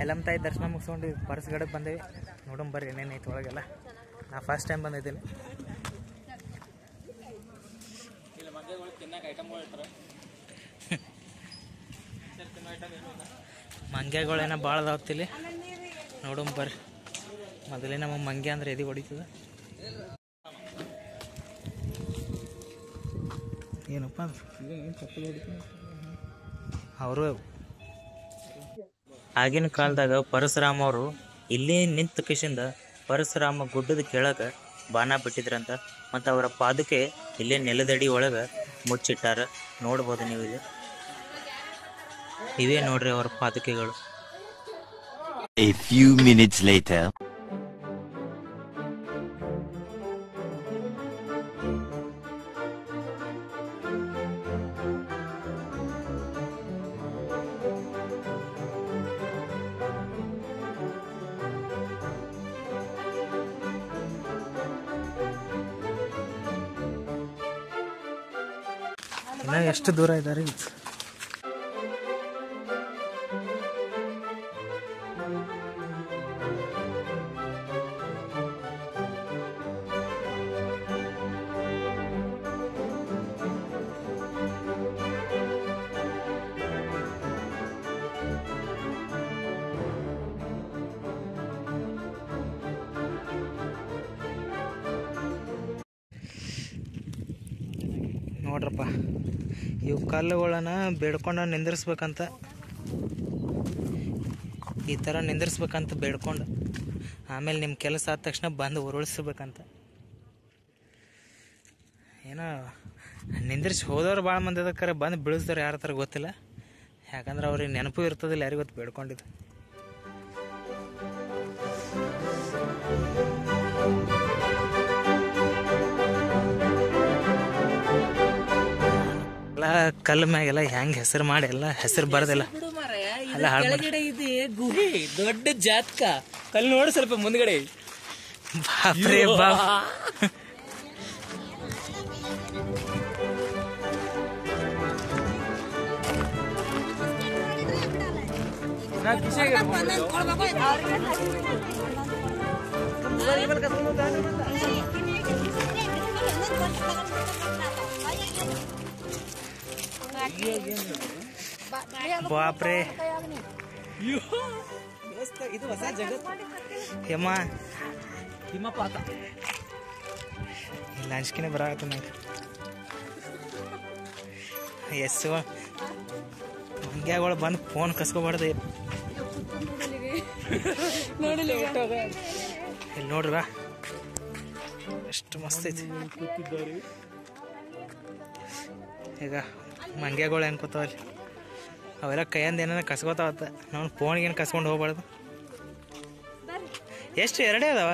ಎಲ್ಲಮ್ಮ ತಾಯಿ ದರ್ಶನ ಮುಗಿಸ್ಕೊಂಡು ಪರ್ಸ್ಗಡೆಗೆ ಬಂದೇವಿ. ನೋಡೋಣ ಬರ್ರಿ ಏನೇನೈತೆ ಒಳಗೆಲ್ಲ. ನಾ ಫಸ್ಟ್ ಟೈಮ್ ಬಂದಿದ್ದೀನಿ. ಮಂಗ್ಯಗಳೇನೋ ಭಾಳ ಅದಾವತ್ತಿಲ್ಲಿ. ನೋಡೋಣ ಬರ್ರಿ. ಮೊದಲೇ ನಮ್ಮ ಮಂಗ್ಯ ಅಂದ್ರೆ ಎದಿ ಹೊಡಿತದ. ಏನಪ್ಪ ಅವರು ಆಗಿನ ಕಾಲದಾಗ ಪರಶುರಾಮ ಅವರು ಇಲ್ಲಿ ನಿಂತ ಕಿಶಿಂದ ಪರಶುರಾಮ ಗುಡ್ಡದ ಕೆಳಗ ಬಾಣ ಬಿಟ್ಟಿದ್ರಂತ. ಮತ್ತು ಅವರ ಪಾದುಕೆ ಇಲ್ಲೇ ನೆಲದಡಿ ಒಳಗ ಮುಚ್ಚಿಟ್ಟಾರ. ನೋಡ್ಬೋದು ನೀವು. ಇವೇ ನೋಡ್ರಿ ಅವರ ಪಾದುಕೆಗಳು. A few minutes later. ಇನ್ನ ಎಷ್ಟು ದೂರ ಇದ್ದಾರೆ. ನೋಡ್ರಪ್ಪ, ಇವು ಕಲ್ಲುಗಳನ್ನ ಬೇಡ್ಕೊಂಡು ನಿಂದಿರ್ಸ್ಬೇಕಂತ. ಈ ಥರ ನಿಂದಿರ್ಸ್ಬೇಕಂತ ಬೇಡ್ಕೊಂಡು ಆಮೇಲೆ ನಿಮ್ಮ ಕೆಲಸ ಆದ ತಕ್ಷಣ ಬಂದು ಉರುಳಿಸ್ಬೇಕಂತ. ಏನೋ ನಿಂದಿರ್ಸಿ ಹೋದವ್ರು ಭಾಳ ಮಂದಿ ಅದಕ್ಕಾರೆ ಬಂದು ಬೀಳಿಸ್ದವ್ರು ಯಾರ ಥರ ಗೊತ್ತಿಲ್ಲ. ಯಾಕಂದ್ರೆ ಅವ್ರಿಗೆ ನೆನಪು ಇರ್ತದಿಲ್ಲ ಯಾರಿಗೂ ಗೊತ್ತು ಬೇಡ್ಕೊಂಡಿದ್ದು. ಎಲ್ಲ ಕಲ್ಲು ಮ್ಯಾಗೆಲ್ಲ ಹೆಂಗೆ ಹೆಸರು ಮಾಡಿ ಎಲ್ಲ ಹೆಸರು ಬರದಿಲ್ಲ. ಇದೆ ಗುಹೆ, ದೊಡ್ಡ ಜಾತಕ ಕಲ್ಲು ನೋಡಿ ಸ್ವಲ್ಪ ಮುಂದ್ಗಡೆ. ಬಾಪ್ರೇ ಬಾ. ಬಾಪ್ರೇ, ಇದು ಹೊಸ ಜಗತ್. ಹಿಮಪಾತ ಇಲ್ಲ ಅಂಜಿಕೆನೆ ಬರಾಕತ್ತ ನಂಗೆ. ಎಸ್ಸು ಮಂಗ್ಯಾಗಳು ಬಂದು ಫೋನ್ ಕಸ್ಕೊಬಾರ್ದು. ಇಲ್ಲಿ ನೋಡ್ರಿ ಬಾ, ಎಷ್ಟು ಮಸ್ತ್ ಐತಿ. ಈಗ ಮಂಗ್ಯಾಗಳು ಹೆಂಗೆ ಕೂತಾವಲ್ಲಿ, ಅವೆಲ್ಲ ಕೈಯಿಂದ ಏನಾರ ಕಸ್ಕೋತಾವತ್ತ. ನಾವು ಫೋನಿಗೇನು ಕಸ್ಕೊಂಡು ಹೋಗ್ಬಾರ್ದು. ಎಷ್ಟು ಎರಡೇ ಅದಾವ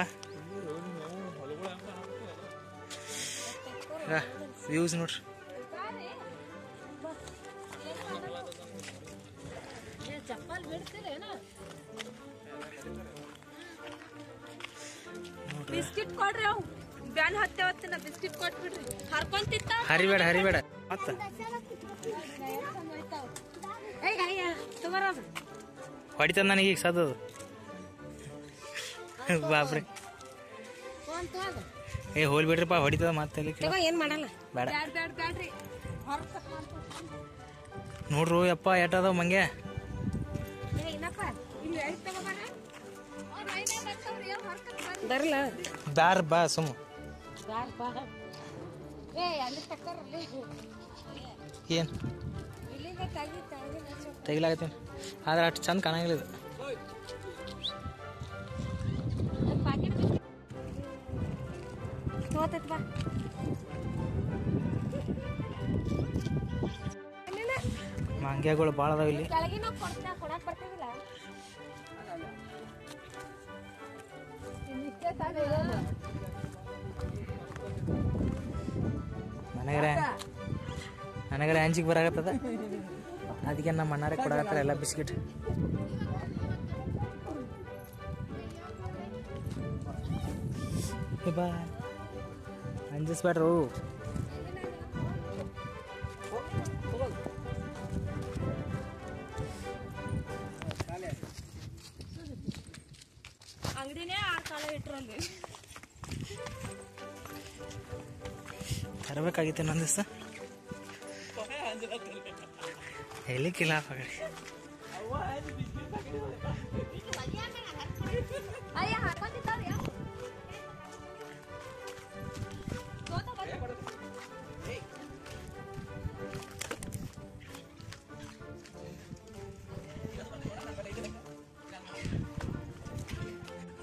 ವ್ಯೂಸ್ ನೋಡ್ರಿ. ಬಿಸ್ಕಿಟ್ ಕೊಡ್ರಿ, ಅವು ಬ್ಯಾನ್ ಹತ್ತೇವತ್ತಿನ ಬಿಸ್ಕಿಟ್ ಕೊಟ್ಬಿಡ್ರಿ. ಹರ್ಕೊಂತಿತ್ತ ಹರಿಬೇಡ ಹರಿಬೇಡ ಮತ್ತ ಹೊಡಿತದ ನನಗೆ ಈಗ ಸದದು. ಬಾಬ್ರಿ ಏ ಹೋಲ್ ಬಿಡ್ರಿಪ್ಪ, ಹೊಡಿತದ ಮತ್ತೆ ಏನ್ ಮಾಡಲ್ಲ. ಬೇಡ ನೋಡ್ರು ಯಪ್ಪ ಎಟ್ಟದವ ಮಂಗೆ. ಬ್ಯಾರ ಬಾ ಸುಮ್ಮ ಏನ್ ತೆಗಿಲಾಗತ್ತೀನಿ, ಆದ್ರೆ ಅಷ್ಟು ಚಂದ ಕಾಣಂಗಿಲ್ಲ ಇದು. ಮಂಗ್ಯಗಳು ಭಾಳ ಅದಾವ ಇಲ್ಲಿ. ಮನೆಗಡೆ ನನಗರ ಅಂಜಿಗೆ ಬರಾಕತ್ತದ, ಅದಕ್ಕೆ ನಮ್ಮ ಅಣ್ಣಾರೆ ಕೊಡಾಕತ್ತಾರ ಎಲ್ಲ ಬಿಸ್ಕಿಟ್. ಬಾ ಅಂಜಿಸ್ಬೇಡ್ರು. ಅಂಗಡಿನೇ 6 ಕಾಲ ಇಟ್ರಲ್ಲಿ ತರಬೇಕಾಗಿತ್ತು ಇನ್ನೊಂದು ದಿವಸ. ಎಲ್ಲಿಕ್ಕಿಲ್ಲ ಪಗಡಿ. ಅಯ್ಯ ಹಾಕೊಂಡಿದ್ದಾವ್ರಿ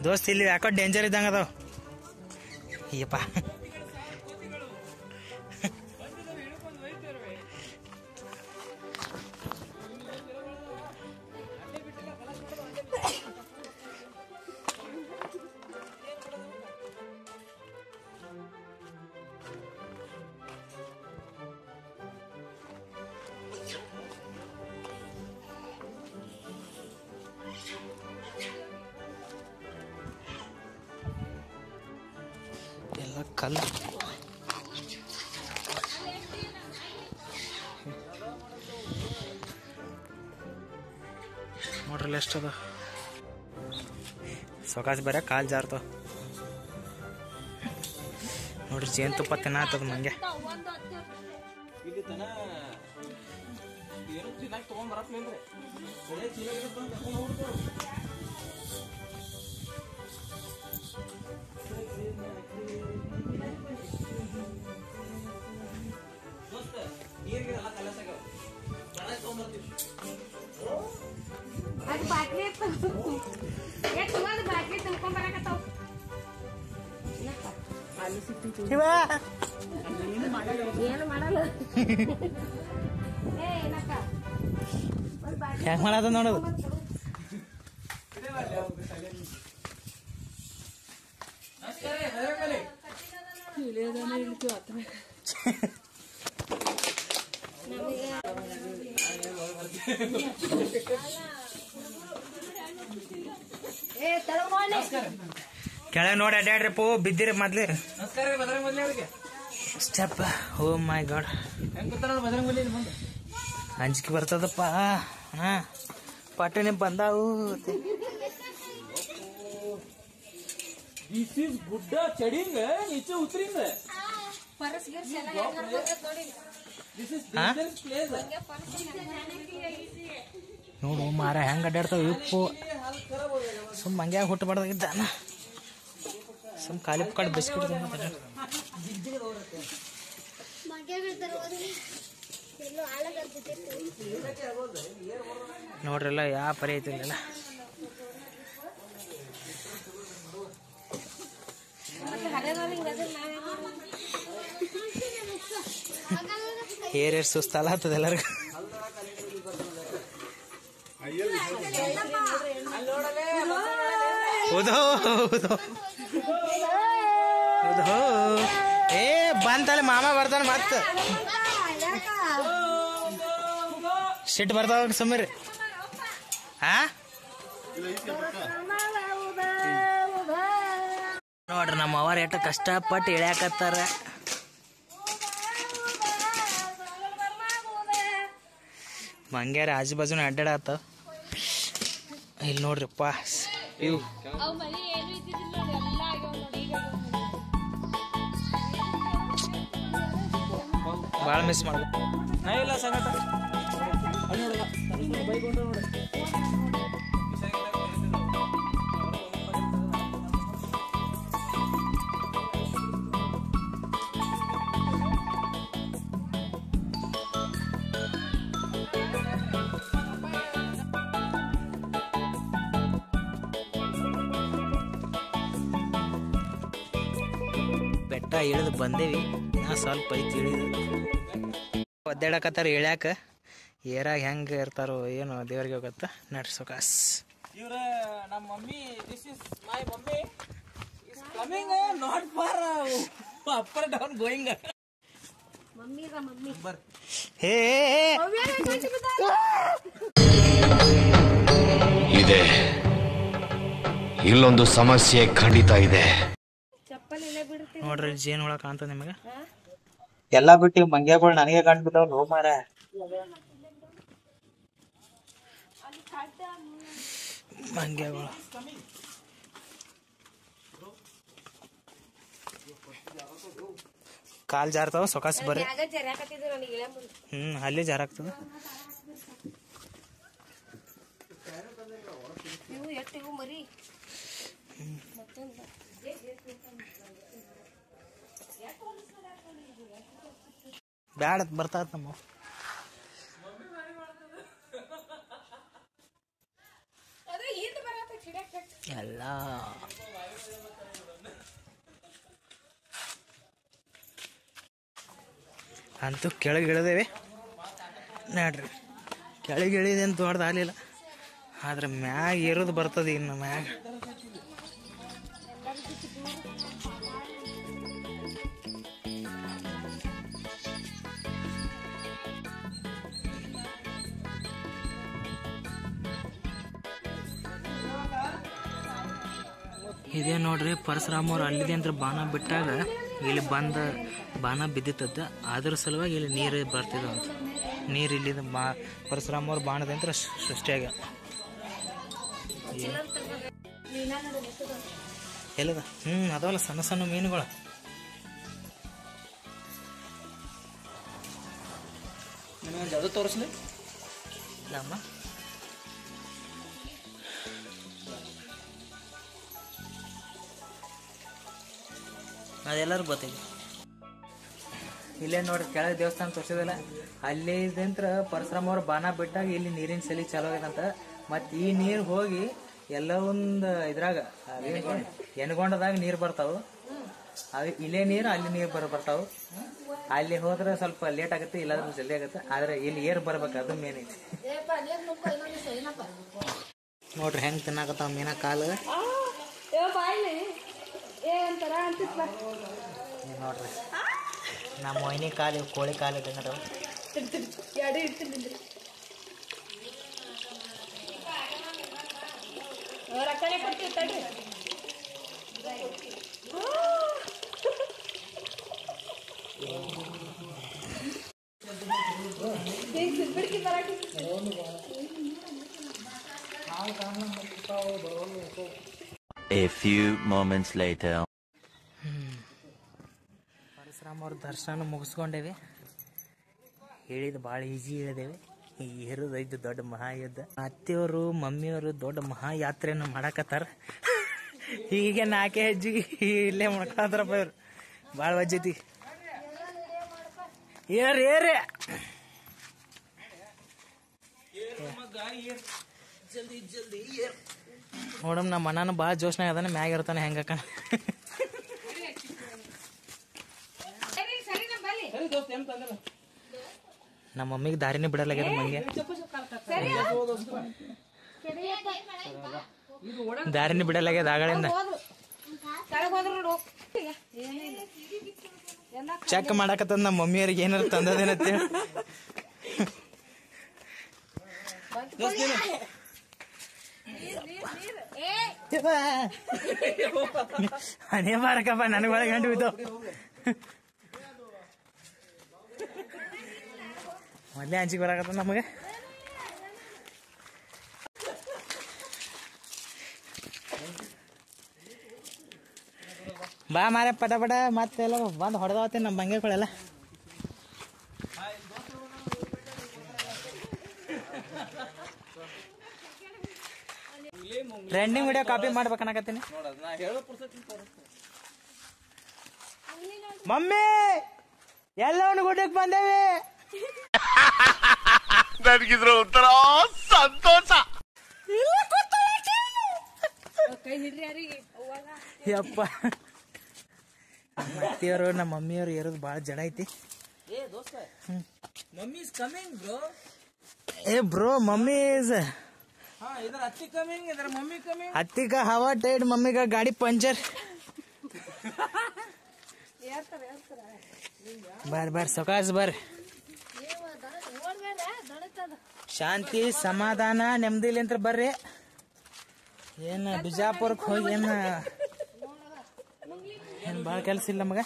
ದೋಸ್ತ್ ಇಲ್ಲಿ ಯಾಕೋ ಡೇಂಜರ್ ಇದ್ದಂಗ ಅದಾವ. ಅಯ್ಯಪ್ಪ ಎಲ್ಲ ಕಲ್ಲು. ನೋಡ್ರಲ್ಲ ಎಷ್ಟದ ಸೊಕಾಸ್ ಬರ ಕಾಲು ಜಾರ್ತಾವ ನೋಡ್ರಿ. ಜೇನುತುಪ್ಪ ತಿನ್ನತ್ತದ ಮಂಗೆ. ಅದು ಬಾಟ್ಲಿ ಬಾಟ್ಲಿ ತುಂಬ್ಕೊಂಡ್ ಬರಾಕತ್ತಾವ. ಏನು ಮಾಡಲ್ಲ. ಹೆಂಗ್ ಮಾಡದ ನೋಡೋದು. ಕೆಳಗೆ ನೋಡಿ ಅಡ್ಡಾಡ್ರಿ ಪೋ ಬಿದ್ದಿರಿ ಮೊದ್ಲು. ಸ್ಟೆಪ್. ಓ ಮೈ ಗಾಡ್, ಅಂಜಿಕೆ ಬರ್ತದಪ್ಪ. ಹಾ ಪಟ್ಟನೆ ಬಂದಾವು. दिस इज गुड्डा चढ़िंग नीचे उतरिंग दिस इज डेंजरस प्लेस ನೋಡು ಮಾರ ಹೆಂಗ್ ಅಡ್ಡಾಡ್ತಾವ ಇಪ್ಪು. ಸುಮ್ ಹಂಗ್ಯಾಗ ಹುಟ್ಟಬಾರ್ದಾಗಿದ್ದ. ಸುಮ್ ಖಾಲಿ ಕಡೆ ಬಿಸ್ಕಿಟ್ ನೋಡ್ರಲ್ಲ ಯಾವ ಪರಿ ಐತಿಲ್ಲ. ಏರ್ ಸುಸ್ತಲ್ಲ ಆಗ್ತದೆ ಎಲ್ಲರಿಗೂ. ಹೌದು ಏ ಬಂತಲ್ಲ ಮಾಮ ಬರ್ತಾನ ಮತ್ತ ಸಿಟ್ಟು ಬರ್ತಾವ ಸುಮ್ಮರಿ. ಹಾ ನೋಡ್ರಿ ನಮ್ಮ ಅವ್ರ ಎಷ್ಟು ಕಷ್ಟಪಟ್ಟು ಇಳ್ಯಾಕತ್ತಾರ. ಮಂಗ್ಯಾರ ಆಜು ಬಾಜುನ ಅಡ್ಡಾಡತ್ತಾವ. ಇಲ್ಲಿ ನೋಡ್ರಿಪ್ಪ ಇವು ಭಾಳ ಮಿಸ್ ಮಾಡ್ಬೇಕು. ನಾ ಇಲ್ಲ ಸಂಗಟ ಬೈಕೊಂಡ್ರೆ ನೋಡಿ. ಬೆಟ್ಟ ಇಳಿದು ಬಂದೇವಿ. ನಾ ಸ್ವಲ್ಪ ಐತಿ ಇಳಿದು ಒದ್ದಾಡಕತ್ತಾರ. ಇಳ್ಯಾಕ ಏರಾಗ ಹೆಂಗೆ ಇರ್ತಾರೋ ಏನೋ ದೇವ್ರಿಗೆ ಹೋಗತ್ತ. ನಡ್ರಿ ಸೊಕಾಸ್. ಇವ್ರ ನಮ್ಮ mummy this is my mummy is coming not for up and down going. ಹೇ ಇದೆ, ಇಲ್ಲೊಂದು ಸಮಸ್ಯೆ ಖಂಡಿತ ಇದೆ. ನೋಡ್ರಿ ಜೇನ್ ಹುಳ ಕಾಣ್ತದ ನಿಮಗೆ. ಎಲ್ಲಾ ಬಿಟ್ಟು ಮಂಗ್ಯಾಗಳು ನನಗೆ ಕಂಡು ಬಿದ್ದಾವ್ ನೋ ಮಾರ. ಮಂಗ್ಯಗಳು ಕಾಲ್ ಜಾರ್ತಾವ ಸೊಕಾಸ್ ಬರ್ರಿ. ಅಲ್ಲಿ ಜಾರಾಗ್ತದ. ಬ್ಯಾಡ ಬರ್ತಾವ ನಮ್ಮ ಎಲ್ಲ ಅಂತೂ ಕೆಳಗೆ ಇಳಿದೇವೆ ನೋಡ್ರಿ. ಕೆಳಗೆ ಇಳಿದೇನು ದೊಡ್ಡದಾಗಲಿಲ್ಲ, ಆದ್ರೆ ಮ್ಯಾಗ ಏರೋದು ಬರ್ತದೆ. ಇನ್ನು ಮ್ಯಾಗ ಇದೇ ನೋಡ್ರಿ ಪರಶುರಾಮ ಅವ್ರು ಅಲ್ಲಿದೆ ಅಂದ್ರೆ ಬಾಣ ಬಿಟ್ಟಾಗ ಇಲ್ಲಿ ಬಂದ ಬಾಣ ಬಿದ್ದಿತ್ತದ. ಅದ್ರ ಸಲುವಾಗಿ ಇಲ್ಲಿ ನೀರು ಬರ್ತಿದಂತ. ನೀರು ಇಲ್ಲಿದ ಪರಶುರಾಮ ಅವ್ರ ಬಾಣದಂತ್ರ ಸೃಷ್ಟಿಯಾಗ ಎಲ್ಲದ. ಅದವಲ್ಲ ಸಣ್ಣ ಸಣ್ಣ ಮೀನುಗಳು. ಅದು ತೋರಿಸ್ಲಿ ನಮ್ಮ ಅದೆಲ್ಲರೂ ಗೊತ್ತಿಲ್ಲ. ಇಲ್ಲೇ ನೋಡ್ರಿ ಕೆಳಗೆ ದೇವಸ್ಥಾನ ತೋರಿಸಿದಲ್ಲ, ಅಲ್ಲಿದಂತ್ರ ಪರಶುರಾಮ ಅವ್ರ ಬಾಣ ಬಿಟ್ಟಾಗ ಇಲ್ಲಿ ನೀರಿನ ಸಲಿ ಚಾಲು ಆಗದಂತ. ಮತ್ತು ಈ ನೀರು ಹೋಗಿ ಎಲ್ಲ ಒಂದು ಇದ್ರಾಗ ಎನ್ಗೊಂಡದಾಗ ನೀರು ಬರ್ತಾವು. ಅದು ಇಲ್ಲೇ ನೀರು ಅಲ್ಲಿ ನೀರು ಬರ್ತಾವು. ಅಲ್ಲಿ ಹೋದ್ರೆ ಸ್ವಲ್ಪ ಲೇಟ್ ಆಗುತ್ತೆ, ಇಲ್ಲಾಂದ್ರೆ ಜಲ್ದಿ ಆಗುತ್ತೆ. ಆದ್ರೆ ಇಲ್ಲಿ ಏರ್ ಬರ್ಬೇಕು, ಅದು ಮೇನ್ ಐತಿ. ನೋಡ್ರಿ ಹೆಂಗ್ ತಿನ್ನಾಕತ್ತಾವ ಮೀನ ಕಾಲು. ನೋಡ್ರಿ ನಮ್ಮ ಮೊಯ್ನಿ ಕಾಲು, ಕೋಳಿ ಕಾಲು ಇದ್ದಂಗದವ. A few moments later. Parashurama ಅವ್ರ ದರ್ಶನ ಮುಗಿಸ್ಕೊಂಡೇವಿ. ಹೇಳಿದ ಭಾಳ ಈಜಿ ಹೇಳಿದೇವೆ. ಇರೋದು ಐದು ದೊಡ್ಡ ಮಹಾಯುದ್ಧ. ಅತ್ತೆಯವರು ಮಮ್ಮಿಯವರು ದೊಡ್ಡ ಮಹಾಯಾತ್ರೆಯನ್ನು ಮಾಡಕತ್ತಾರ. ಹೀಗೆ 4 ಹೆಜ್ಜಿಗೆ ಇಲ್ಲೇ ಮಾಡ್ಕೊಳತ್ರಪ್ಪ ಇವ್ರು. ಭಾಳ ವಜ್ಜೈತಿ. ಏರ್ರಿ ನೋಡಮ್. ನಮ್ಮ ಅಣ್ಣನ ಭಾಳ ಜೋಶ್ನಾಗ ಅದಾನೆ, ಮ್ಯಾಗ ಇರ್ತಾನೆ ಹೆಂಗಕ್ಕ. ನಮ್ಮ ಮಮ್ಮಿಗೆ ದಾರಿನೇ ಬಿಡಲಾಗ್ಯದ. ಮಂಗೆ ದಾರಿನೇ ಬಿಡಲಾಗ್ಯದ ಆಗಳಿಂದ. ಚೆಕ್ ಮಾಡಾಕತ್ತದ ನಮ್ಮ ಮಮ್ಮಿಯವ್ರಿಗೆ ಏನಾರು ತಂದದೇನಂತೇಳಿ. ಅನೇ ಬಾರಕಪ್ಪ, ನನಗೆ ಒಳಗೆ ಗಂಟು ಬಿದ್ದು. ಮೊದಲೇ ಅಂಚಿಗೆ ಬರಾಕತ್ತ ನಮಗೆ. ಬಾ ಮಾರೇ ಪಟ ಪಟ ಮತ್ತೆಲ್ಲ ಬಂದು ಹೊಡೆದಾವತ್ತೇನೆ ನಮ್ಮ ಬಂಗೆಗಳೆಲ್ಲ. ಟ್ರೆಂಡಿಂಗ್ ವಿಡಿಯೋ ಕಾಪಿ ಮಾಡ್ಬೇಕನ್ನಕತ್ತೀನಿ. ಮಮ್ಮಿ ಎಲ್ಲವನ್ನ ಗುಡ್ಡಕ್ಕೆ ಬಂದೇವಿ. ನನಗಿದ್ರ ಒಂಥರ ಸಂತೋಷ. ಯಪ್ಪ, ಅತ್ತಿಯವರು ನಮ್ಮ ಮಮ್ಮಿಯವರು ಇರೋದು ಭಾಳ ಜಡ ಐತಿ. ಏ ಬ್ರೋ, ಮಮ್ಮಿ ಇಸ್ हत्ती का हवा टाइट, मम्मी का गाड़ी पंचर. ಬರ್ರಿ ಸಕಾಸ್ ಬರ್ರಿ. ಶಾಂತಿ ಸಮಾಧಾನ ನೆಮ್ಮದಿಲಿಂತ್ರ ಬರ್ರಿ. ಏನು ಬಿಜಾಪುರಕ್ಕೆ ಹೋಗಿ ಏನು ಭಾಳ ಕೆಲಸ ಇಲ್ಲ ನಮಗ.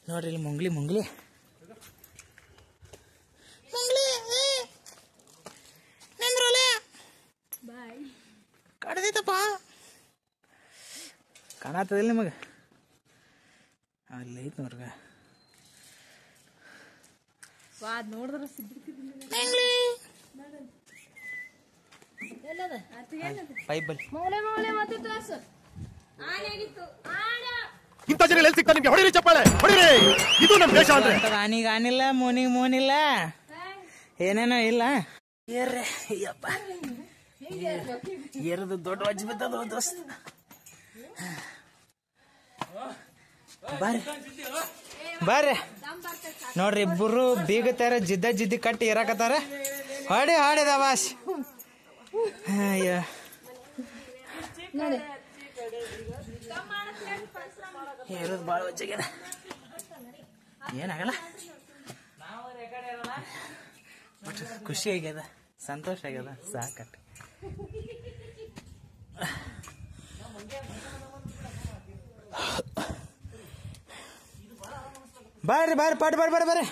ನೋಡ್ರಿ ಇಲ್ಲಿ ಮುಂಗ್ಲಿ ಕಡ್ದೈತಪ್ಪ ಕಾಣತ್ತದಿಲ್ಲ ನಿಮಗೆ? ಅಲ್ಲಿ ಐತಿ ನೋಡ್ರಿ ಪೈಬಲ್. ಇಂಥ ಜನ ಎಲ್ಲಿ ಸಿಗ್ತಾರೆ ನಿಮ್ಗೆ? ಹೊಡಿರಿ ಚಪ್ಪಾಳೆ ಹೊಡಿರಿ. ಇದು ನಮ್ಮ ದೇಶ ಅಂದ್ರೆ. ಆನಿಗೆ ಆನಿಲ್ಲ, ಮೋನಿಗೆ ಮೋನಿಲ್ಲ, ಏನೇನೋ ಇಲ್ಲ. ಅಯ್ಯಪ್ಪ ಏರದು ದೊಡ್ಡ ವಜ್ಜಿ ಬಿದ್ದದ ದೋಸ್ತ. ಬರ್ರಿ ನೋಡ್ರಿ ಇಬ್ಬರು ಬೀಗತಾರ, ಜಿದ್ದಿ ಕಟ್ಟಿ ಇರಾಕತ್ತಾರ. ಹೊಡಿದ ಬಾಸ್. ಅಯ್ಯೋ ಏರೋದು ಭಾಳ ವಜ್ಜಾಗ್ಯದ. ಏನಾಗಲ್ಲ, ಬಟ್ ಖುಷಿ ಆಗ್ಯದ, ಸಂತೋಷ ಆಗ್ಯದ, ಸಾಕಟ್ಟ. ಬರ್ರಿ ಪಟ್ ಬರ್ರಿ.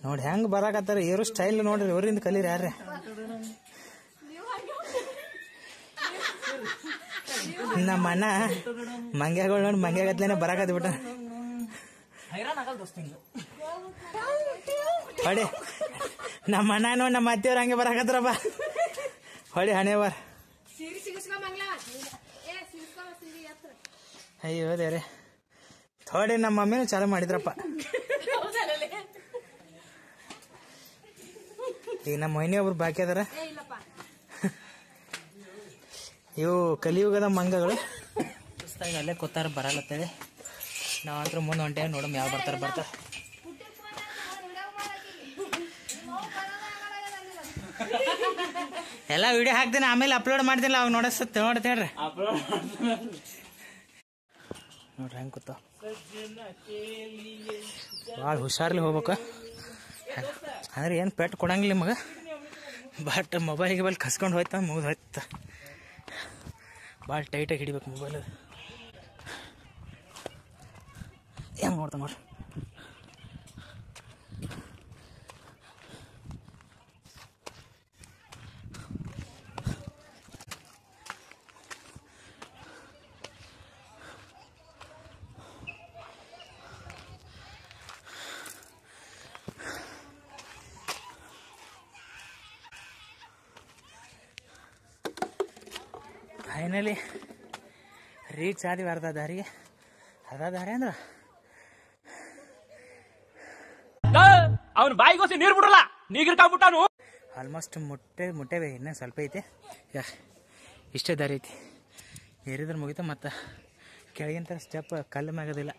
ನೋಡಿ ಹೆಂಗ್ ಬರಾಕತ್ತಾರ, ಏರು ಸ್ಟೈಲ್ ನೋಡ್ರಿ, ಇವರಿಂದ ಕಲೀರಿ ಯಾರ್ರಿ. ನಮ್ಮ ಅಣ್ಣ ಮಂಗ್ಯಾಗಳು ನೋಡಿ ಮಂಗ್ಯಾಗತ್ಲೇನೆ ಬರಾಕತ್ ಬಿಟ್ಟ. ಹೊಡಿ ನಮ್ಮ ಅಣ್ಣ ನೋಡಿ ನಮ್ಮ ಅತ್ತೆಯವ್ರು ಹಂಗೆ ಬರಾಕತ್ರಪ್ಪ. ಹೊಡಿ ಹಣೆ ಬಾರ್. ಅಯ್ಯೋ ದೇವ್ರೆ, ಥೋಡಿ ನಮ್ಮ ಮಮ್ಮಿನೂ ಚಾಲು ಮಾಡಿದ್ರಪ್ಪ. ಈಗ ನಮ್ಮ ಮೈನಿ ಒಬ್ರು ಬಾಕಿ ಅದಾರ. ಇವು ಕಲಿಯುಗದ ಮಂಗಗಳು ಅಲ್ಲೇ ಕೂತಾರ, ಬರಲ್ಲತ್ತೇಳಿ. ನಾವಂತ್ರ ಮುಂದೆ ಹೊಂಟೇವಿ, ನೋಡಮ್ ಯಾವ ಬರ್ತಾರ. ಎಲ್ಲ ವಿಡಿಯೋ ಹಾಕ್ತೀನಿ, ಆಮೇಲೆ ಅಪ್ಲೋಡ್ ಮಾಡ್ತೀನಿ, ಅವಾಗ ನೋಡ್ತೇಳ್ರಿ. ನೋಡ್ರಿ ಹೆಂಗೆ ಕೂತಾವ. ಭಾಳ ಹುಷಾರ್ಲಿ ಹೋಗ್ಬೇಕು. ಅಂದ್ರೆ ಏನು ಪೆಟ್ಟು ಕೊಡಂಗಿಲ್ಲ ನಿಮಗೆ, ಬಟ್ ಮೊಬೈಲ್ ಕಸ್ಕೊಂಡು ಹೋಯ್ತ ಮುಗಿದು ಹೋಯ್ತ. ಭಾಳ ಟೈಟಾಗಿ ಹಿಡಿಬೇಕು ಮೊಬೈಲ್. ಹೆಂಗೆ ನೋಡ್ತಾ ನೋಡ್ರಿ. ಫೈನಲಿ ರೀಚ್ ಆದಿವಿ ಅರ್ಧ ದಾರಿ ಅಂದ್ರೆ ಅವನ ಬಾಯಿಗೋಸಿ ನೀರು ಬಿಡಲ್ಲ, ನೀಗಿರ್ಕಾಗ್ಬಿಟ್ಟಾನು. ಆಲ್ಮೋಸ್ಟ್ ಮುಟ್ಟೇವೆ, ಇನ್ನೂ ಸ್ವಲ್ಪ ಐತಿ. ಇಷ್ಟೇ ದಾರಿ ಐತಿ, ಏರಿದ್ರೆ ಮುಗಿತು. ಮತ್ತು ಕೆಳಗಿಂತ ಸ್ಟೆಪ್ ಕಲ್ಲು ಮ್ಯಾಗದಿಲ್ಲ,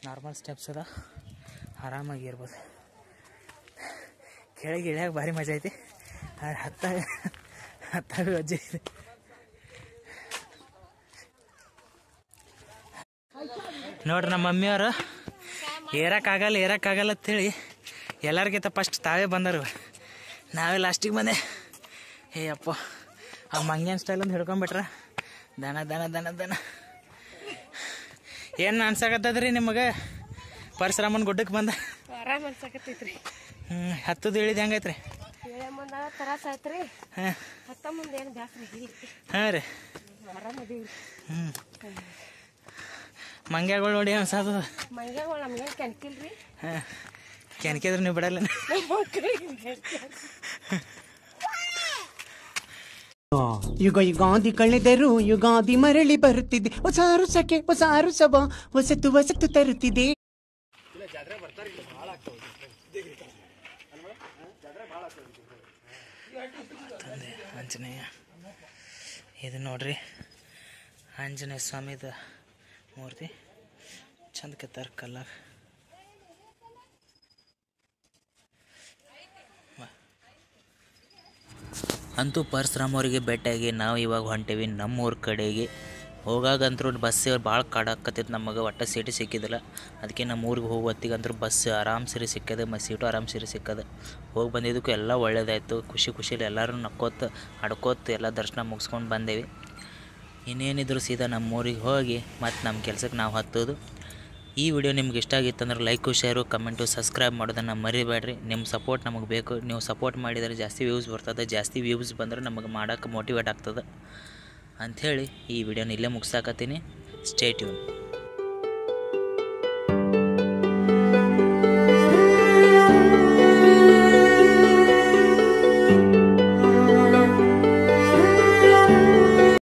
ನಾರ್ಮಲ್ ಸ್ಟೆಪ್ಸ್ ಅದ, ಆರಾಮಾಗಿ ಇರ್ಬೋದು. ಕೆಳಗೆ ಇಳಿಯಾಗ ಭಾರಿ ಮಜಾ ಐತಿ, ಹತ್ತಾಗ ವಜ್ಜೆ ಐತಿ. ನೋಡ್ರಿ ನಮ್ಮ ಮಮ್ಮಿಯವರು ಏರಕ್ಕಾಗಲ್ಲ ಅಂತೇಳಿ ಎಲ್ಲರಿಗಿಂತ ಫಸ್ಟ್ ತಾವೇ ಬಂದರು, ನಾವೇ ಲಾಸ್ಟಿಗೆ ಬಂದೆ. ಅಪ್ಪ ಆ ಮಂಗ್ಯನ್ ಸ್ಟೈಲ್ ಅಂತ ಹಿಡ್ಕೊಂಬಿಟ್ರ. ದನ ಏನು ಅನ್ಸಕತ್ತದ್ರಿ ನಿಮಗೆ ಪರಶುರಾಮನ ಗುಡ್ಡಕ್ಕೆ ಬಂದ? ಆರಾಮ್ ಅನ್ಸಕತ್ತೈತ್ರಿ. ಹತ್ತದು ಇಳಿದು ಹೆಂಗೈತ್ರಿ? ತರಾಸ ಆಯ್ತ್ರಿ. ಹತ್ತ ಮುಂದೆ ಏನು ಬ್ಯಾಸ್ರಿ. ಹಾಂ ರೀ, ಮಂಗ್ಯಾಗಳು ನೋಡಿ ಅನ್ಸದ. ಮಂಗ್ಯಾಗಳು ನಮ್ಗೇನು ಕೆಣಕಿಲ್ರಿ. ಹಾಂ, ಕೆಣಕಿದ್ರೆ ನೀವು ಬಿಡಲ್ಲ. ಯುಗಾದಿ ಕಳೆದರು ಯುಗಾದಿ ಮರಳಿ ಬರುತ್ತಿದೆ, ಹೊಸ ಅರಸಕ್ಕೆ ಹೊಸ ಅರಸವ ಹೊಸತು ತರುತ್ತಿದೆ. ಆಂಜನೇಯ, ಇದು ನೋಡ್ರಿ ಆಂಜನೇಯ ಸ್ವಾಮಿದ ಮೂರ್ತಿ, ಚಂದ ಕೆತ್ತಾರ ಕಲ್ಲಾಗ. ಅಂತೂ ಪರಶುರಾಮ್ ಅವರಿಗೆ ಭೇಟಿಯಾಗಿ ನಾವು ಇವಾಗ ಹೊಂಟೇವಿ ನಮ್ಮೂರ ಕಡೆಗೆ. ಹೋಗಾಗಂತರೂ ಬಸ್ ಭಾಳ ಕಾಡಾಕತ್ತಿತ್ತು ನಮಗೆ ಒಟ್ಟು ಸೀಟ್ ಸಿಕ್ಕಿದ್ದಿಲ್ಲ. ಅದಕ್ಕೆ ನಮ್ಮ ಊರಿಗೆ ಹೋಗೋ ಹೊತ್ತಿಗಂತೂ ಬಸ್ ಆರಾಮ್ ಸರಿ ಸಿಕ್ಕದೆ, ಸೀಟು ಆರಾಮ್ ಸರಿ ಸಿಕ್ಕದೆ. ಹೋಗಿ ಬಂದಿದ್ದಕ್ಕೂ ಎಲ್ಲ ಒಳ್ಳೇದಾಯಿತು. ಖುಷಿಲಿ ಎಲ್ಲರೂ ನಕ್ಕೋತ ಆಡ್ಕೋತ ಎಲ್ಲ ದರ್ಶನ ಮುಗಿಸ್ಕೊಂಡು ಬಂದೇವಿ. ಇನ್ನೇನಿದ್ರು ಸೀದಾ ನಮ್ಮ ಊರಿಗೆ ಹೋಗಿ ಮತ್ತು ನಮ್ಮ ಕೆಲಸಕ್ಕೆ ನಾವು ಹತ್ತೋದು. ಈ ವಿಡಿಯೋ ನಿಮ್ಗೆ ಇಷ್ಟ ಆಗಿತ್ತಂದ್ರೆ ಲೈಕು, ಶೇರು, ಕಮೆಂಟು, ಸಬ್ಸ್ಕ್ರೈಬ್ ಮಾಡೋದನ್ನು ಮರಿಬೇಡ್ರಿ. ನಿಮ್ಮ ಸಪೋರ್ಟ್ ನಮಗೆ ಬೇಕು. ನೀವು ಸಪೋರ್ಟ್ ಮಾಡಿದರೆ ಜಾಸ್ತಿ ವ್ಯೂಸ್ ಬರ್ತದೆ. ಜಾಸ್ತಿ ವ್ಯೂಸ್ ಬಂದರೆ ನಮಗೆ ಮಾಡೋಕ್ಕೆ ಮೋಟಿವೇಟ್ ಆಗ್ತದೆ ಅಂಥೇಳಿ ಈ ವಿಡಿಯೋನ ಇಲ್ಲೇ ಮುಗಿಸಾಕತ್ತೀನಿ. Stay tune.